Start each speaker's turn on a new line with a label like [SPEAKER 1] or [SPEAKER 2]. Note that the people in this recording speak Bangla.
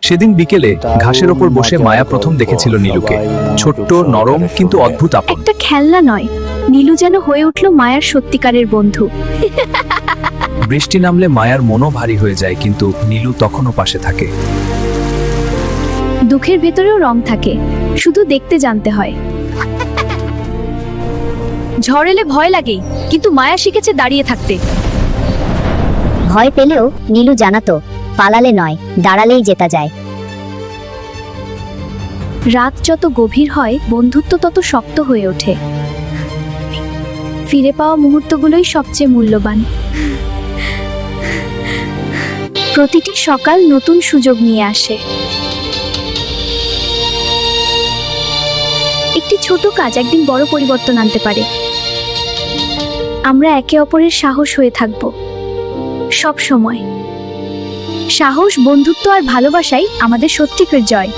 [SPEAKER 1] সেদিন বিকেলে ঘাসের ওপর বসে মায়া প্রথম দেখেছিল নীলুকে। ছোট্ট, নরম কিন্তু অদ্ভুত আপন।
[SPEAKER 2] একটা খেলনা নয়, নীলু যেন হয়ে উঠল মায়ার সত্যিকারের বন্ধু।
[SPEAKER 1] বৃষ্টি নামলে মায়ার মনও ভারী হয়ে যায়, কিন্তু নীলু তখনও পাশে থাকে।
[SPEAKER 2] দুঃখের ভেতরেও রং থাকে, শুধু দেখতে জানতে হয়। ঝড় এলে ভয় লাগেই, কিন্তু মায়া শিখেছে দাঁড়িয়ে থাকতে।
[SPEAKER 3] ভয় পেলেও নীলু জানাতো পালালে নয়, দাঁড়ালেই জেতা যায়।
[SPEAKER 2] রাত যত গভীর হয়, বন্ধুত্ব তত শক্ত হয়ে ওঠে। ফিরে পাওয়া মুহূর্তগুলোই সবচেয়ে মূল্যবান। প্রতিটি সকাল নতুন সুযোগ নিয়ে আসে। একটি ছোট কাজ একদিন বড় পরিবর্তন আনতে পারে। আমরা একে অপরের সাহস হয়ে থাকব সব সময়। সাহস, বন্ধুত্ব আর ভালোবাসাই আমাদের সত্যিকার জয়।